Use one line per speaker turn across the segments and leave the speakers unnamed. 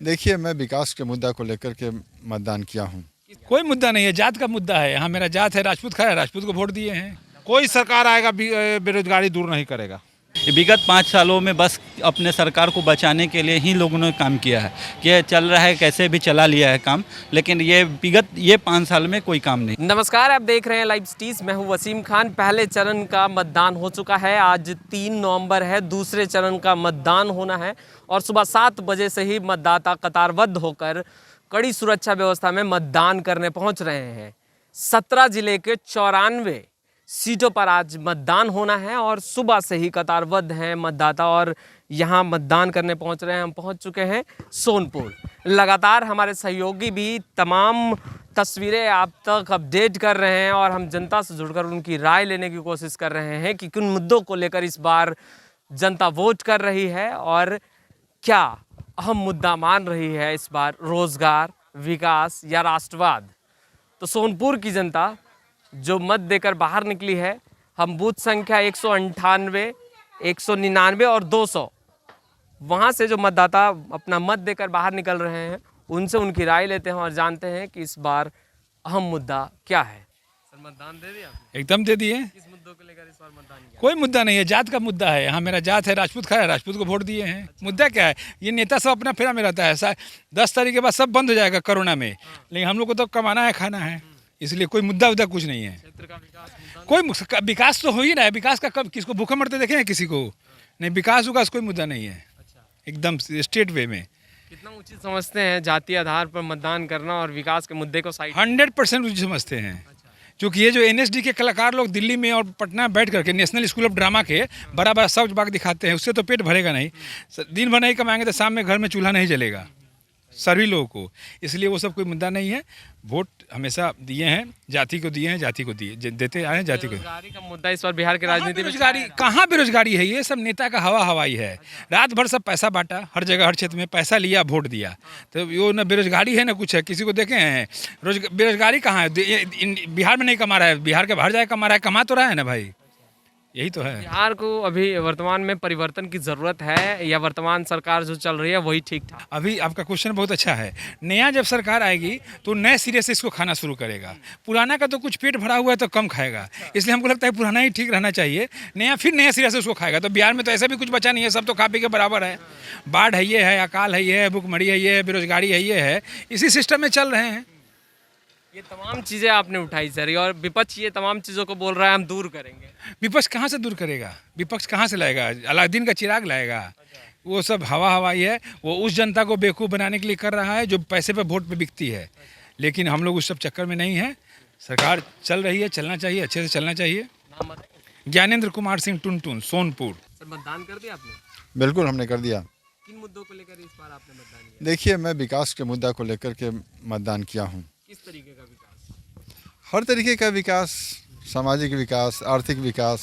देखिए, मैं विकास के मुद्दा को लेकर के मतदान किया हूँ।
कोई मुद्दा नहीं है, जात का मुद्दा है। यहाँ मेरा जात है, राजपूत खड़ा है, राजपूत को वोट दिए हैं।
कोई सरकार आएगा बेरोजगारी दूर नहीं करेगा।
विगत 5 सालों में बस अपने सरकार को बचाने के लिए ही लोगों ने काम किया है कि चल रहा है, कैसे भी चला लिया है काम, लेकिन ये 5 साल में कोई काम नहीं।
नमस्कार, आप देख रहे हैं लाइव स्टीज। मैं हूं वसीम खान। पहले चरण का मतदान हो चुका है। आज 3 नवंबर है। दूसरे चरण का मतदान होना है और सुबह 7 बजे से ही मतदाता कतारबद्ध होकर कड़ी सुरक्षा व्यवस्था में मतदान करने पहुंच रहे हैं। 17 जिले के 94 सीटों पर आज मतदान होना है और सुबह से ही कतारबद्ध हैं मतदाता और यहाँ मतदान करने पहुँच रहे हैं। हम पहुँच चुके हैं सोनपुर। लगातार हमारे सहयोगी भी तमाम तस्वीरें आप तक अपडेट कर रहे हैं और हम जनता से जुड़कर उनकी राय लेने की कोशिश कर रहे हैं कि किन मुद्दों को लेकर इस बार जनता वोट कर रही है और क्या अहम मुद्दा मान रही है इस बार, रोजगार, विकास या राष्ट्रवाद। तो सोनपुर की जनता जो मत देकर बाहर निकली है, हम बूथ संख्या 198, 199 और 200 वहाँ से जो मतदाता अपना मत देकर बाहर निकल रहे हैं, उनसे उनकी राय लेते हैं और जानते हैं कि इस बार अहम मुद्दा क्या है। सर, मतदान दे दिया आपने?
एकदम दे दिए।
किस मुद्दों को लेकर इस बार मतदान किया?
कोई मुद्दा नहीं है, जात का मुद्दा है। यहाँ मेरा जात है, राजपूत खड़ा है, राजपूत को वोट दिए हैं। मुद्दा क्या है? ये नेता सब अपना फेरा में रहता है। 10 तारीख के बाद सब बंद हो जाएगा कोरोना में, लेकिन हम लोग को तो कमाना है, खाना है, इसलिए कोई मुद्दा उद्दा कुछ नहीं है।
क्षेत्र का विकास मुद्दा
कोई विकास तो हो ही रहा है। विकास का कब किसको भूखे मरते देखे हैं किसी को? नहीं, विकास उकास कोई मुद्दा नहीं है। एकदम स्टेट वे में
कितना उचित समझते हैं जातीय आधार पर मतदान करना और विकास के मुद्दे को साइड?
100% उचित समझते हैं। क्योंकि ये जो NSD के कलाकार लोग दिल्ली में और पटना में बैठ करके नेशनल स्कूल ऑफ ड्रामा के बड़ा बड़ा सब बाग दिखाते हैं, उससे तो पेट भरेगा नहीं। दिन भर नहीं कमाएंगे तो शाम में घर में चूल्हा नहीं जलेगा सभी लोगों को। इसलिए वो सब कोई मुद्दा नहीं है। वोट हमेशा दिए हैं, जाति को दिए हैं, जाति को देते आए हैं, जाति को।
बेरोजगारी का मुद्दा इस बार बिहार की राजनीति में
बेरोजगारी कहाँ बेरोजगारी है? ये सब नेता का हवा हवाई है। रात भर सब पैसा बांटा, हर जगह हर क्षेत्र में पैसा लिया, वोट दिया। तो वो ना बेरोजगारी है ना कुछ है। किसी को देखे हैं बेरोजगारी कहाँ है? बिहार में नहीं कमा रहा है, बिहार के बाहर जाए कमा रहा है। कमा तो रहा है ना भाई, यही तो है।
बिहार को अभी वर्तमान में परिवर्तन की ज़रूरत है या वर्तमान सरकार जो चल रही है वही ठीक था?
अभी आपका क्वेश्चन बहुत अच्छा है। नया जब सरकार आएगी तो नए सिरे से इसको खाना शुरू करेगा। पुराना का तो कुछ पेट भरा हुआ है तो कम खाएगा, इसलिए हमको लगता है पुराना ही ठीक रहना चाहिए। नया फिर नया सिरे से उसको खाएगा। तो बिहार में तो ऐसा भी कुछ बचा नहीं है, सब तो खा पी के बराबर है। बाढ़ है, ये है, अकाल है, ये है, भूखमरी है, ये है, बेरोजगारी है, ये है। इसी सिस्टम में चल रहे हैं।
ये तमाम चीज़ें आपने उठाई सर, और विपक्ष ये तमाम चीज़ों को बोल रहा है हम दूर करेंगे।
विपक्ष कहाँ से दूर करेगा? विपक्ष कहाँ से लाएगा? अलाउद्दीन का चिराग लाएगा? वो सब हवा हवाई है। वो उस जनता को बेवकूफ़ बनाने के लिए कर रहा है जो पैसे पे वोट पे बिकती है। लेकिन हम लोग उस सब चक्कर में नहीं है। सरकार चल रही है, चलना चाहिए, अच्छे से चलना चाहिए।
नाम बताएं?
ज्ञानेंद्र कुमार सिंह टुनटुन, सोनपुर।
सर, मतदान कर दिया आपने?
बिल्कुल, हमने कर दिया।
किन मुद्दों को लेकर इस बार आपने मतदान किया?
देखिए, मैं विकास के मुद्दा को लेकर के मतदान किया हूँ।
किस तरीके का विकास?
हर तरीके का विकास, सामाजिक विकास, आर्थिक विकास,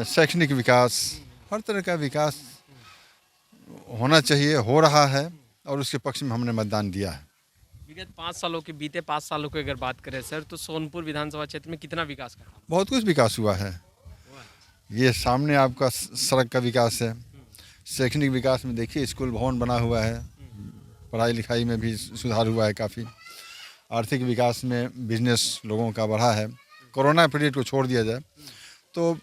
शैक्षणिक विकास, हर तरह का विकास होना चाहिए, हो रहा है और उसके पक्ष में हमने मतदान दिया है।
विगत 5 सालों के बीते 5 सालों की अगर बात करें सर, तो सोनपुर विधानसभा क्षेत्र में कितना विकास का काम?
बहुत कुछ विकास हुआ है। ये सामने आपका सड़क का विकास है। शैक्षणिक विकास में देखिए, स्कूल भवन बना हुआ है, पढ़ाई लिखाई में भी सुधार हुआ है काफ़ी। आर्थिक विकास में बिजनेस लोगों का बढ़ा है। कोरोना पीरियड को छोड़ दिया जाए तो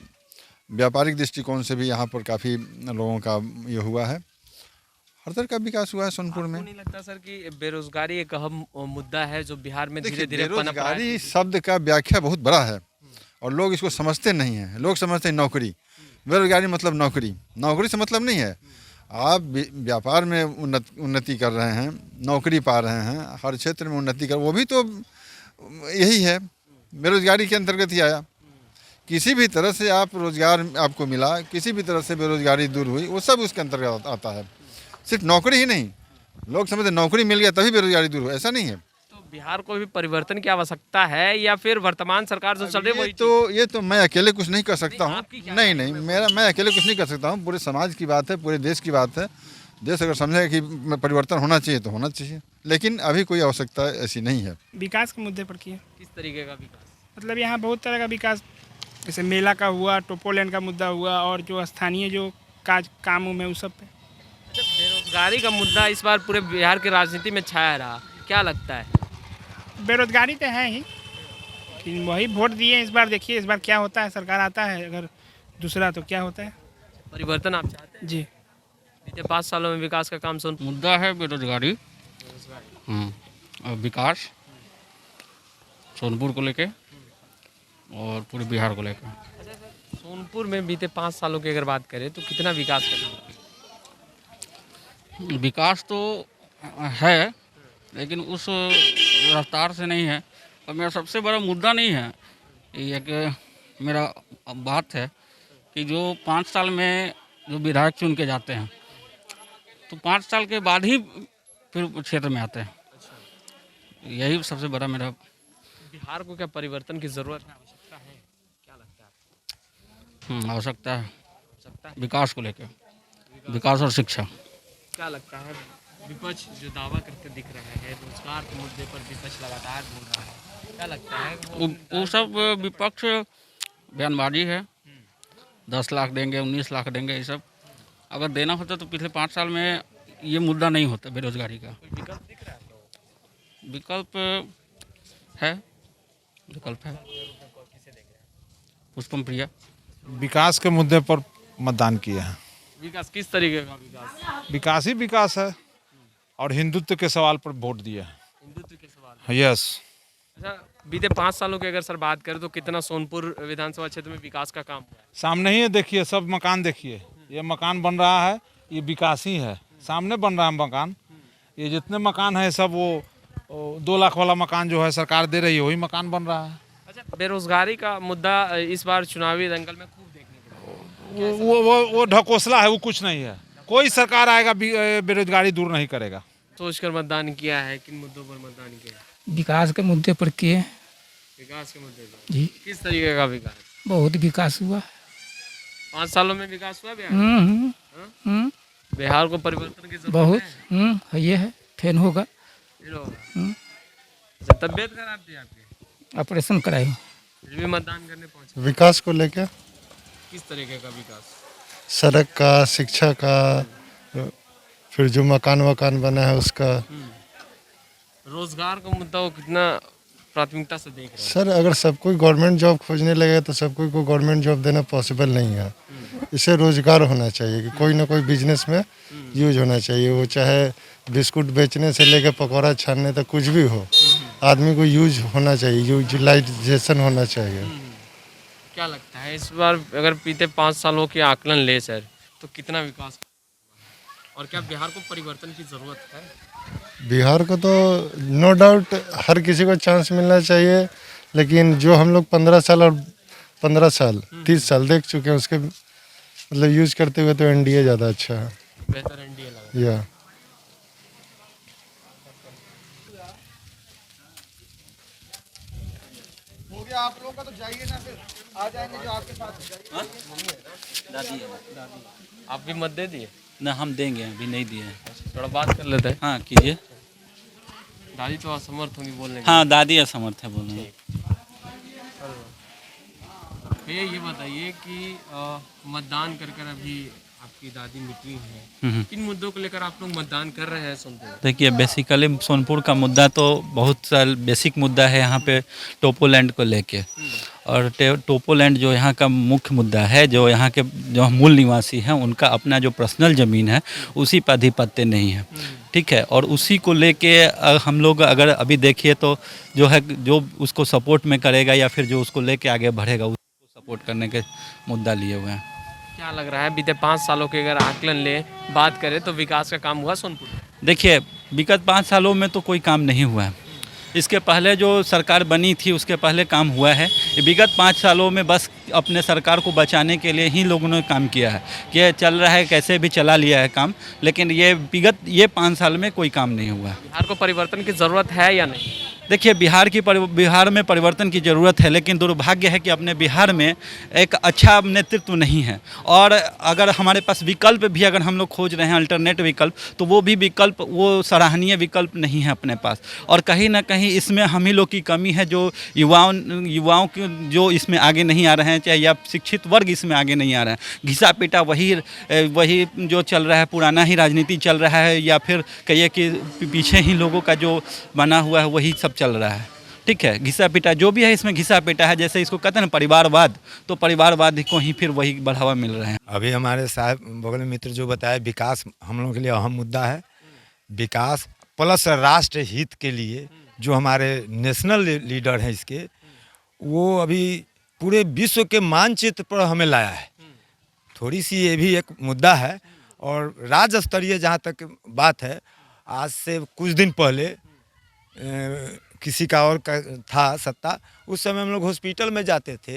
व्यापारिक दृष्टिकोण से भी यहाँ पर काफ़ी लोगों का ये हुआ है। हर तरह का विकास हुआ है सोनपुर में।
आपको नहीं लगता सर कि बेरोजगारी एक अहम मुद्दा है जो बिहार में धीरे धीरे
बेरोजगारी शब्द का व्याख्या बहुत बड़ा है और लोग इसको समझते नहीं हैं। लोग समझते हैं नौकरी। बेरोजगारी मतलब नौकरी, नौकरी से मतलब नहीं है। आप व्यापार में उन्नति कर रहे हैं, नौकरी पा रहे हैं, हर क्षेत्र में उन्नति कर, वो भी तो यही है, बेरोजगारी के अंतर्गत ही आया। किसी भी तरह से आप रोजगार आपको मिला, किसी भी तरह से बेरोजगारी दूर हुई, वो सब उसके अंतर्गत आता है। सिर्फ नौकरी ही नहीं, लोग समझते नौकरी मिल गया तभी बेरोजगारी दूर हो, ऐसा नहीं है।
बिहार को भी परिवर्तन की आवश्यकता है या फिर वर्तमान सरकार जो चल रही है
ये तो मैं अकेले कुछ नहीं कर सकता हूँ। नहीं, मैं अकेले कुछ नहीं कर सकता हूँ। पूरे समाज की बात है, पूरे देश की बात है। देश अगर समझेगा कि परिवर्तन होना चाहिए तो होना चाहिए, लेकिन अभी कोई आवश्यकता ऐसी नहीं है।
विकास के मुद्दे पर किए।
किस तरीके का विकास?
मतलब यहाँ बहुत तरह का विकास, जैसे मेला का हुआ, टोपोलैंड का मुद्दा हुआ और जो स्थानीय जो कामों में उस सब पे।
अच्छा, बेरोजगारी का मुद्दा इस बार पूरे बिहार की राजनीति में छाया रहा, क्या लगता है?
बेरोजगारी तो है ही कि वही वोट दिए इस बार, देखिए इस बार क्या होता है, सरकार आता है अगर दूसरा तो क्या होता है।
परिवर्तन आप चाहते हैं?
जी।
बीते 5 सालों में विकास का काम सुन
मुद्दा है बेरोजगारी और विकास सोनपुर को लेके और पूरे बिहार को लेके।
सोनपुर में बीते 5 सालों की अगर बात करें तो कितना विकास करना है?
विकास तो है लेकिन उस रफ्तार से नहीं है। और मेरा सबसे बड़ा मुद्दा नहीं है ये कि मेरा बात है कि जो 5 साल में जो विधायक चुन के जाते हैं तो 5 साल के बाद ही फिर क्षेत्र में आते हैं। यही सबसे बड़ा मेरा
बिहार को क्या परिवर्तन की जरूरत है, आवश्यकता है, क्या लगता है?
आवश्यकता है
आवश्यकता है।
विकास को लेके, विकास और शिक्षा।
क्या लगता है विपक्ष जो दावा करके दिख रहा है, रोजगार के मुद्दे पर विपक्ष लगातार बोल रहा है, क्या लगता है
वो सब विपक्ष बयानबाजी है। 10 लाख देंगे, 19 लाख देंगे, ये सब अगर देना होता तो पिछले 5 साल में ये मुद्दा नहीं होता बेरोजगारी का।
विकल्प दिख रहा है? तो
विकल्प है, विकल्प है। पुष्पम प्रिया।
विकास के मुद्दे पर मतदान किए हैं।
विकास किस तरीके का विकास?
विकास ही विकास है और हिंदुत्व के सवाल पर वोट दिए हैं।
हिंदुत्व के सवाल।
यस।
अच्छा, बीते 5 सालों की अगर सर बात करें तो कितना सोनपुर विधानसभा क्षेत्र में विकास का काम हुआ है?
सामने ही है, देखिए सब मकान देखिए, ये मकान बन रहा है, ये विकास ही है। सामने बन रहा है मकान, ये जितने मकान है सब वो 2 लाख वाला मकान जो है सरकार दे रही है वही मकान बन रहा है।
अच्छा, बेरोजगारी का मुद्दा इस बार चुनावी दंगल में खूब देखने को मिला।
वो ढकोसला है, वो कुछ नहीं है। कोई सरकार आएगा बेरोजगारी दूर नहीं करेगा।
सोचकर मतदान किया है, किन मुद्दों पर मतदान किया है?
विकास के मुद्दे पर किए।
विकास के मुद्दे पर।
जी।
किस तरीके का विकास?
बहुत विकास हुआ।
5 सालों में विकास हुआ बिहार?
हम्म।
बिहार को परिवर्तन की जरूरत
बहुत
है?
ये है, फेन होगा।
फिर होगा। अच्छा, तबीयत खराब थी आपकी,
ऑपरेशन कराए।
फिर भी मतदान करने पहुंचे।
विकास को लेकर
किस तरीके का विकास?
सड़क का, शिक्षा का, फिर जो मकान बना है उसका।
रोजगार का मुद्दा को कितना प्राथमिकता से देख रहे हैं?
सर अगर सब कोई गवर्नमेंट जॉब खोजने लगे तो सब कोई को गवर्नमेंट जॉब देना पॉसिबल नहीं है। इसे रोजगार होना चाहिए कि कोई ना कोई बिजनेस में यूज होना चाहिए। वो चाहे बिस्कुट बेचने से लेकर पकौड़ा छानने तक कुछ भी हो, आदमी को यूज होना चाहिए, यूटिलाइजेशन होना चाहिए।
क्या लगता है इस बार अगर बीते 5 सालों के आकलन ले सर तो कितना विकास और क्या बिहार को परिवर्तन की जरूरत है?
बिहार को तो नो डाउट हर किसी को चांस मिलना चाहिए, लेकिन जो हम लोग 15 साल और 30 साल देख चुके हैं उसके मतलब यूज करते हुए तो एनडीए ज़्यादा अच्छा है।
बेहतर एनडीए लगा।
या
आप लोगों का तो जाइए ना, फिर आ जाएंगे जो आपके साथ।
दादी है।
आप भी मत दे दिए?
ना हम देंगे, अभी नहीं दिए हैं।
थोड़ा बात कर लेते हैं।
हाँ कीजिए।
दादी तो असमर्थ होंगी बोलने के
हाँ दादी असमर्थ है बोलने में।
भैया ये बताइए कि मतदान कर कर अभी आपकी दादी निकली है, किन मुद्दों को लेकर आप लोग मतदान कर रहे हैं सोनपुर?
देखिए बेसिकली सोनपुर का मुद्दा तो बहुत साल बेसिक मुद्दा है यहाँ पे टोपोलैंड को लेके। और टोपोलैंड जो यहाँ का मुख्य मुद्दा है, जो यहाँ के जो मूल निवासी हैं उनका अपना जो पर्सनल ज़मीन है उसी पर अधिपत्य नहीं है, ठीक है। और उसी को लेके हम लोग अगर अभी देखिए तो जो है जो उसको सपोर्ट में करेगा या फिर जो उसको लेके आगे बढ़ेगा उसको सपोर्ट करने के मुद्दा लिए हुए हैं।
क्या लग रहा है बीते 5 सालों के अगर आकलन ले बात करें तो विकास का काम हुआ सोनपुर में?
देखिए विगत 5 सालों में तो कोई काम नहीं हुआ है। इसके पहले जो सरकार बनी थी उसके पहले काम हुआ है। विगत 5 सालों में बस अपने सरकार को बचाने के लिए ही लोगों ने काम किया है कि चल रहा है कैसे भी चला लिया है काम, लेकिन ये विगत 5 साल में कोई काम नहीं हुआ है।
बिहार को परिवर्तन की ज़रूरत है या नहीं?
देखिए बिहार में परिवर्तन की ज़रूरत है, लेकिन दुर्भाग्य है कि अपने बिहार में एक अच्छा नेतृत्व नहीं है। और अगर हमारे पास विकल्प भी अगर हम लोग खोज रहे हैं अल्टरनेट विकल्प, तो वो भी विकल्प वो सराहनीय विकल्प नहीं है अपने पास। और कहीं ना कहीं इसमें हम ही लोग की कमी है, जो युवाओं के जो इसमें आगे नहीं आ रहे हैं, चाहे या शिक्षित वर्ग इसमें आगे नहीं आ रहे हैं। घिसा पीटा वही जो चल रहा है, पुराना ही राजनीति चल रहा है, या फिर कहिए कि पीछे ही लोगों का जो बना हुआ है वही सब चल रहा है। ठीक है, घिसा पीटा जो भी है इसमें घिसा पीटा है, जैसे इसको कहते हैं ना परिवारवाद, तो परिवारवाद को ही फिर वही बढ़ावा मिल रहे हैं।
अभी हमारे साहब बगल में मित्र जो बताया, विकास हम लोगों के लिए अहम मुद्दा है। विकास प्लस राष्ट्र हित के लिए जो हमारे नेशनल लीडर हैं इसके, वो अभी पूरे विश्व के मानचित्र पर हमें लाया है। थोड़ी सी ये भी एक मुद्दा है। और राज्य स्तरीय जहाँ तक बात है, आज से कुछ दिन पहले किसी का और था सत्ता, उस समय हम लोग हॉस्पिटल में जाते थे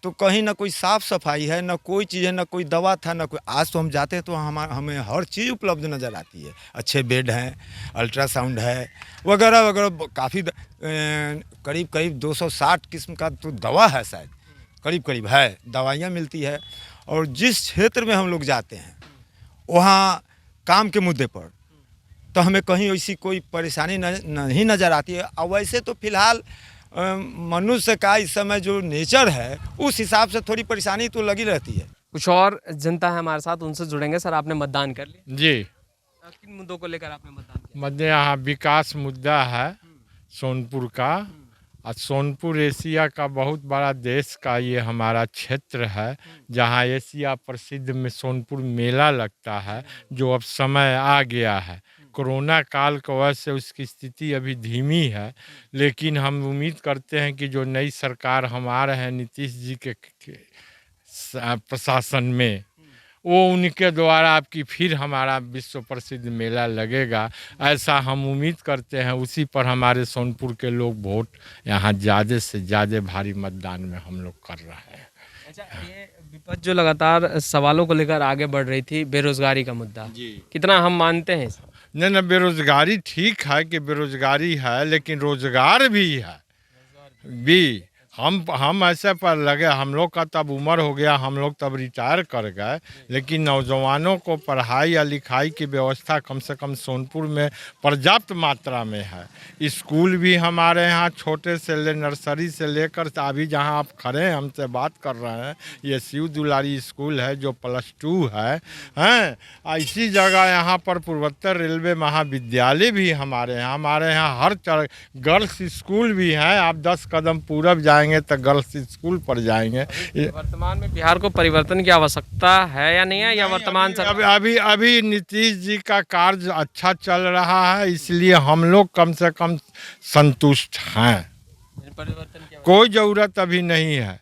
तो कहीं ना कोई साफ़ सफाई है, ना कोई चीज़ है, ना कोई दवा था, ना कोई। आज तो हम जाते हैं तो हमें हर चीज़ उपलब्ध नज़र आती है। अच्छे बेड हैं, अल्ट्रासाउंड है, वगैरह वगैरह। काफ़ी करीब 260 किस्म का तो दवा है, शायद करीब है, दवाइयाँ मिलती है। और जिस क्षेत्र में हम लोग जाते हैं वहाँ काम के मुद्दे पर तो हमें कहीं ऐसी कोई परेशानी नहीं नज़र आती है। और वैसे तो फिलहाल मनुष्य का इस समय जो नेचर है, उस हिसाब से थोड़ी परेशानी तो लगी रहती है।
कुछ और जनता है हमारे साथ, उनसे जुड़ेंगे। सर, आपने मतदान कर लिया?
जी।
किन मुद्दों को लेकर आपने मतदान किया?
मध्य यहाँ विकास मुद्दा है सोनपुर का। और सोनपुर एशिया का बहुत बड़ा देश का ये हमारा क्षेत्र है, जहाँ एशिया प्रसिद्ध में सोनपुर मेला लगता है, जो अब समय आ गया है। कोरोना काल की वजह से उसकी स्थिति अभी धीमी है, लेकिन हम उम्मीद करते हैं कि जो नई सरकार हम आ रहे हैं नीतीश जी के प्रशासन में, वो उनके द्वारा आपकी फिर हमारा विश्व प्रसिद्ध मेला लगेगा, ऐसा हम उम्मीद करते हैं। उसी पर हमारे सोनपुर के लोग वोट यहाँ ज़्यादा से ज़्यादा भारी मतदान में हम लोग कर रहे हैं।
अच्छा, ये विपक्ष जो लगातार सवालों को लेकर आगे बढ़ रही थी, बेरोजगारी का मुद्दा, कितना हम मानते हैं?
नहीं, बेरोजगारी ठीक है कि बेरोजगारी है, लेकिन रोजगार भी है भी। हम ऐसे पर लगे, हम लोग का तब उम्र हो गया, हम लोग तब रिटायर कर गए, लेकिन नौजवानों को पढ़ाई या लिखाई की व्यवस्था कम से कम सोनपुर में पर्याप्त मात्रा में है। स्कूल भी हमारे यहाँ छोटे से नर्सरी से लेकर अभी जहाँ आप खड़े हैं हमसे बात कर रहे हैं, ये शिव दुलारी स्कूल है जो +2 है। इसी जगह यहाँ पर पूर्वोत्तर रेलवे महाविद्यालय भी हमारे यहाँ हर गर्ल्स स्कूल भी है। आप 10 कदम पूरब जाएंगे तो गर्ल्स स्कूल पर जाएंगे।
वर्तमान में बिहार को परिवर्तन की आवश्यकता है या नहीं है, या वर्तमान
अभी नीतीश जी का कार्य अच्छा चल रहा है, इसलिए हम लोग कम से कम संतुष्ट हैं।
परिवर्तन की
कोई ज़रूरत अभी नहीं है।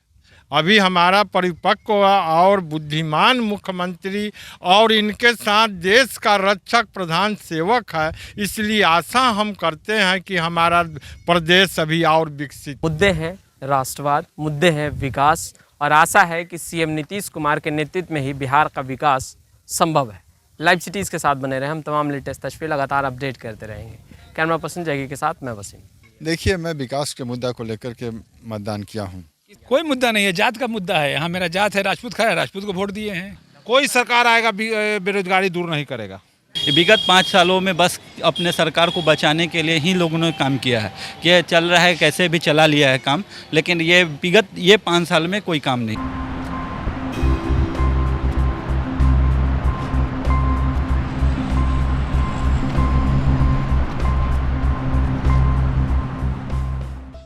अभी हमारा परिपक्व और बुद्धिमान मुख्यमंत्री और इनके साथ देश का रक्षक प्रधान सेवक है, इसलिए आशा हम करते हैं कि हमारा प्रदेश अभी और विकसित।
मुद्दे हैं राष्ट्रवाद, मुद्दे हैं विकास, और आशा है कि सीएम नीतीश कुमार के नेतृत्व में ही बिहार का विकास संभव है। लाइव सिटीज़ के साथ बने रहे, हम तमाम लेटेस्ट तस्वीर लगातार अपडेट करते रहेंगे। कैमरा पर्सन जैगी के साथ मैं वसीम।
देखिए, मैं विकास के मुद्दा को लेकर के मतदान किया हूँ।
कोई मुद्दा नहीं है, जात का मुद्दा है। यहाँ मेरा जात है, राजपूत खड़ा है, राजपूत को वोट दिए हैं।
कोई सरकार आएगा बेरोजगारी दूर नहीं करेगा।
विगत 5 सालों में बस अपने सरकार को बचाने के लिए ही लोगों ने काम किया है कि चल रहा है, कैसे भी चला लिया है काम, लेकिन ये विगत 5 साल में कोई काम नहीं।